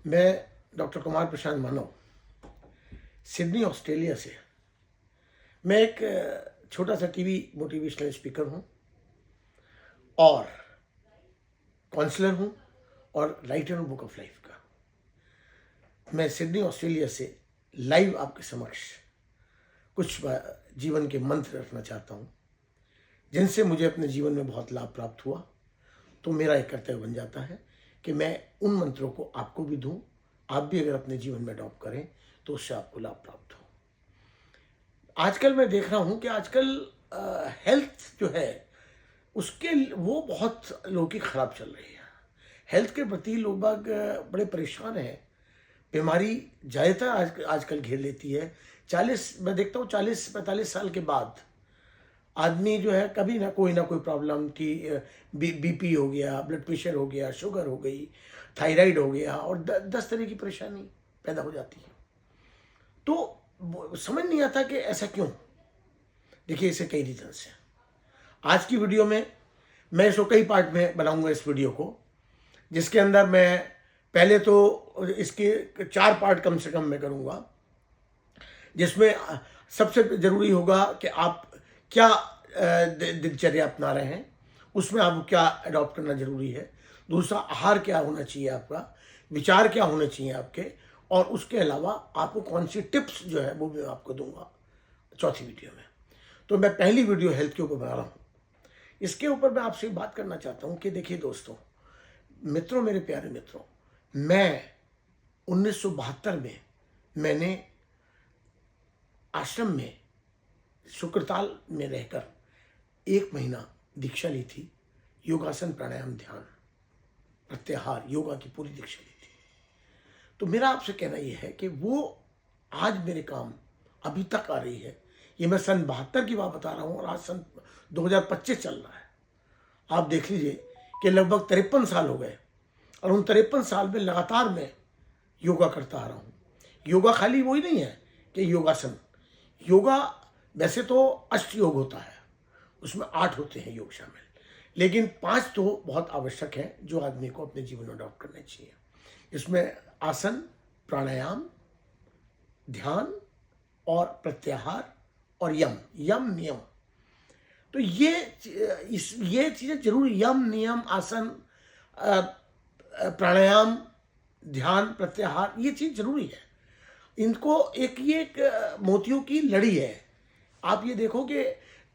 मैं डॉक्टर कुमार प्रशांत मानव, Sydney Australia से। मैं एक छोटा सा टीवी मोटिवेशनल स्पीकर हूँ और काउंसलर हूँ और राइटर हूँ बुक ऑफ लाइफ का। मैं सिडनी ऑस्ट्रेलिया से लाइव आपके समक्ष कुछ जीवन के मंत्र रखना चाहता हूँ जिनसे मुझे अपने जीवन में बहुत लाभ प्राप्त हुआ। तो मेरा एक कर्तव्य बन जाता है कि मैं उन मंत्रों को आपको भी दूं। आप भी अगर अपने जीवन में अडॉप्ट करें तो उससे आपको लाभ प्राप्त हो। आजकल मैं देख रहा हूं कि आजकल हेल्थ जो है उसके वो बहुत लोगों की खराब चल रही है। हेल्थ के प्रति लोग बाग बड़े परेशान हैं। बीमारी ज़्यादातर आजकल घेर लेती है। मैं देखता हूँ 40-45 साल के बाद आदमी जो है कभी ना कोई प्रॉब्लम की बीपी हो गया, ब्लड प्रेशर हो गया, शुगर हो गई, थायराइड हो गया और 10 तरह की परेशानी पैदा हो जाती है। तो समझ नहीं आता कि ऐसा क्यों। देखिए, इसे कई रीजन से। आज की वीडियो में मैं इसको कई पार्ट में बनाऊंगा इस वीडियो को, जिसके अंदर मैं पहले तो इसके 4 पार्ट कम से कम मैं करूंगा, जिसमें सबसे जरूरी होगा कि आप क्या दिनचर्या अपना रहे हैं, उसमें आपको क्या अडॉप्ट करना जरूरी है। दूसरा, आहार क्या होना चाहिए आपका, विचार क्या होने चाहिए आपके, और उसके अलावा आपको कौन सी टिप्स जो है वो भी मैं आपको दूंगा चौथी वीडियो में। तो मैं पहली वीडियो हेल्थ के ऊपर बना रहा हूँ। इसके ऊपर मैं आपसे बात करना चाहता हूँ कि देखिए दोस्तों, मित्रों, मेरे प्यारे मित्रों, मैं 1972 में मैंने आश्रम में शुक्रताल में रहकर 1 महीना दीक्षा ली थी। योगासन, प्राणायाम, ध्यान, प्रत्याहार, योगा की पूरी दीक्षा ली थी। तो मेरा आपसे कहना यह है कि वो आज मेरे काम अभी तक आ रही है। ये मैं सन 72 की बात बता रहा हूँ और आज सन 2025 चल रहा है। आप देख लीजिए कि लगभग 53 साल हो गए और उन 53 साल में लगातार मैं योगा करता आ रहा हूँ। योगा खाली वही नहीं है कि योगासन। योगा वैसे तो अष्ट योग होता है, उसमें 8 होते हैं योग शामिल, लेकिन 5 तो बहुत आवश्यक हैं जो आदमी को अपने जीवन में अडॉप्ट करने चाहिए। इसमें आसन, प्राणायाम, ध्यान और प्रत्याहार और यम नियम। तो ये चीजें जरूरी, यम, नियम, आसन, प्राणायाम, ध्यान, प्रत्याहार, ये चीज जरूरी है। इनको एक मोतियों की लड़ी है। आप ये देखोगे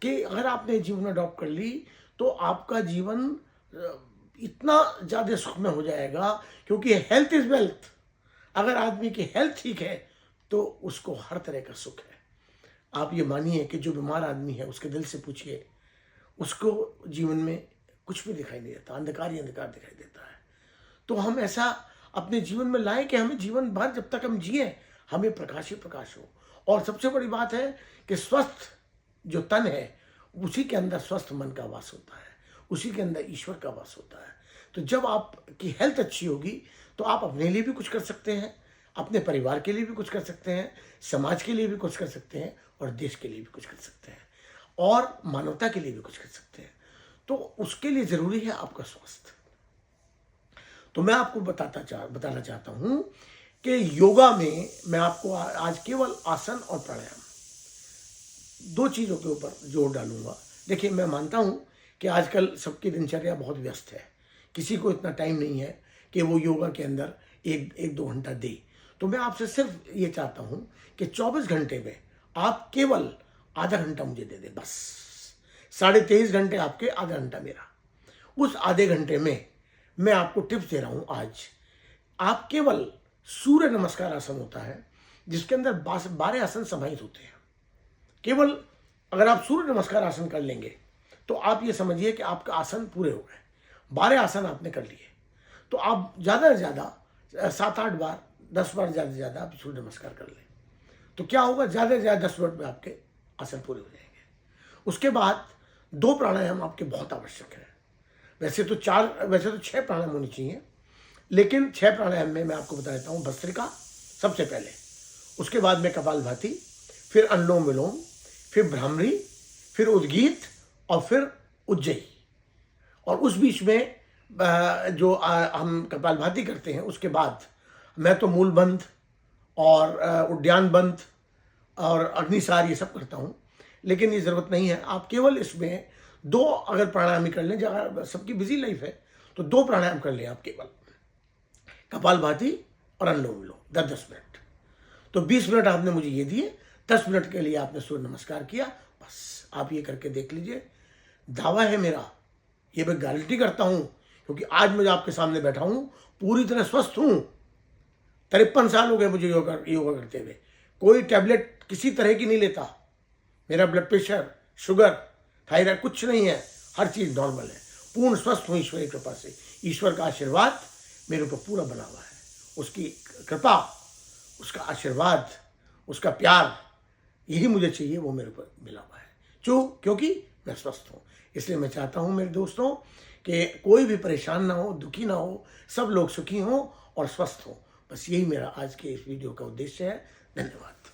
कि अगर आपने जीवन में अडॉप्ट कर ली तो आपका जीवन इतना ज़्यादा सुखमय हो जाएगा, क्योंकि हेल्थ इज वेल्थ। अगर आदमी की हेल्थ ठीक है तो उसको हर तरह का सुख है। आप ये मानिए कि जो बीमार आदमी है उसके दिल से पूछिए, उसको जीवन में कुछ भी दिखाई नहीं देता, अंधकार ही अंधकार दिखाई देता है। तो हम ऐसा अपने जीवन में लाएं कि हमें जीवन भर जब तक हम जिए हमें प्रकाश ही प्रकाश हो। और सबसे बड़ी बात है कि स्वस्थ जो तन है उसी के अंदर स्वस्थ मन का वास होता है, उसी के अंदर ईश्वर का वास होता है। तो जब आपकी हेल्थ अच्छी होगी तो आप अपने लिए भी कुछ कर सकते हैं, अपने परिवार के लिए भी कुछ कर सकते हैं, समाज के लिए भी कुछ कर सकते हैं और देश के लिए भी कुछ कर सकते हैं और मानवता के लिए भी कुछ कर सकते हैं। तो उसके लिए जरूरी है आपका स्वास्थ्य। तो मैं आपको बताना चाहता हूं कि योगा में मैं आपको आज केवल आसन और प्राणायाम 2 चीज़ों के ऊपर जोर डालूंगा। देखिए, मैं मानता हूं कि आजकल सबकी दिनचर्या बहुत व्यस्त है, किसी को इतना टाइम नहीं है कि वो योगा के अंदर 1-2 घंटा दे। तो मैं आपसे सिर्फ ये चाहता हूं कि 24 घंटे में आप केवल आधा घंटा मुझे दे दें, बस। 23.5 घंटे आपके, आधा घंटा मेरा। उस आधे घंटे में मैं आपको टिप्स दे रहा हूं। आज आप केवल सूर्य नमस्कार आसन होता है जिसके अंदर 12 आसन समाहित होते हैं। केवल अगर आप सूर्य नमस्कार आसन कर लेंगे तो आप ये समझिए कि आपका आसन पूरे हो गए। 12 आसन आपने कर लिए तो आप ज़्यादा से ज़्यादा 7-8 बार, 10 बार ज़्यादा से ज़्यादा आप सूर्य नमस्कार कर लें तो क्या होगा, ज़्यादा से ज़्यादा 10 मिनट में आपके आसन पूरे हो जाएंगे। उसके बाद 2 प्राणायाम आपके बहुत आवश्यक है। वैसे तो 6 प्राणायाम होनी चाहिए, लेकिन 6 प्राणायाम में मैं आपको बता देता हूँ। भस्त्रिका सबसे पहले, उसके बाद में कपालभाति, फिर अनुलोम विलोम, फिर भ्रामरी, फिर उद्गीत और फिर उज्जयी। और उस बीच में जो हम कपालभाति करते हैं उसके बाद मैं तो मूल बंध और उद्यान बंध और अग्निसार ये सब करता हूँ, लेकिन ये ज़रूरत नहीं है। आप केवल इसमें 2 अगर प्राणायाम कर लें, जहाँ सबकी बिजी लाइफ है तो 2 प्राणायाम कर लें आप केवल, कपालभाति और अनुलोम विलोम 10-10 मिनट। तो 20 मिनट आपने मुझे ये दिए, 10 मिनट के लिए आपने सूर्य नमस्कार किया, बस आप ये करके देख लीजिए। दावा है मेरा, ये मैं गारंटी करता हूँ, क्योंकि आज मैं आपके सामने बैठा हूँ, पूरी तरह स्वस्थ हूँ। 53 साल हो गए मुझे योगा करते हुए, कोई टैबलेट किसी तरह की नहीं लेता। मेरा ब्लड प्रेशर, शुगर, थायराइड कुछ नहीं है, हर चीज़ नॉर्मल है, पूर्ण स्वस्थ हूँ ईश्वर की कृपा से। ईश्वर का आशीर्वाद मेरे ऊपर पूरा बना हुआ है, उसकी कृपा, उसका आशीर्वाद, उसका प्यार, यही मुझे चाहिए, वो मेरे ऊपर मिला हुआ है। क्योंकि मैं स्वस्थ हूँ। इसलिए मैं चाहता हूँ मेरे दोस्तों कि कोई भी परेशान ना हो, दुखी ना हो, सब लोग सुखी हों और स्वस्थ हों। बस यही मेरा आज के इस वीडियो का उद्देश्य है। धन्यवाद।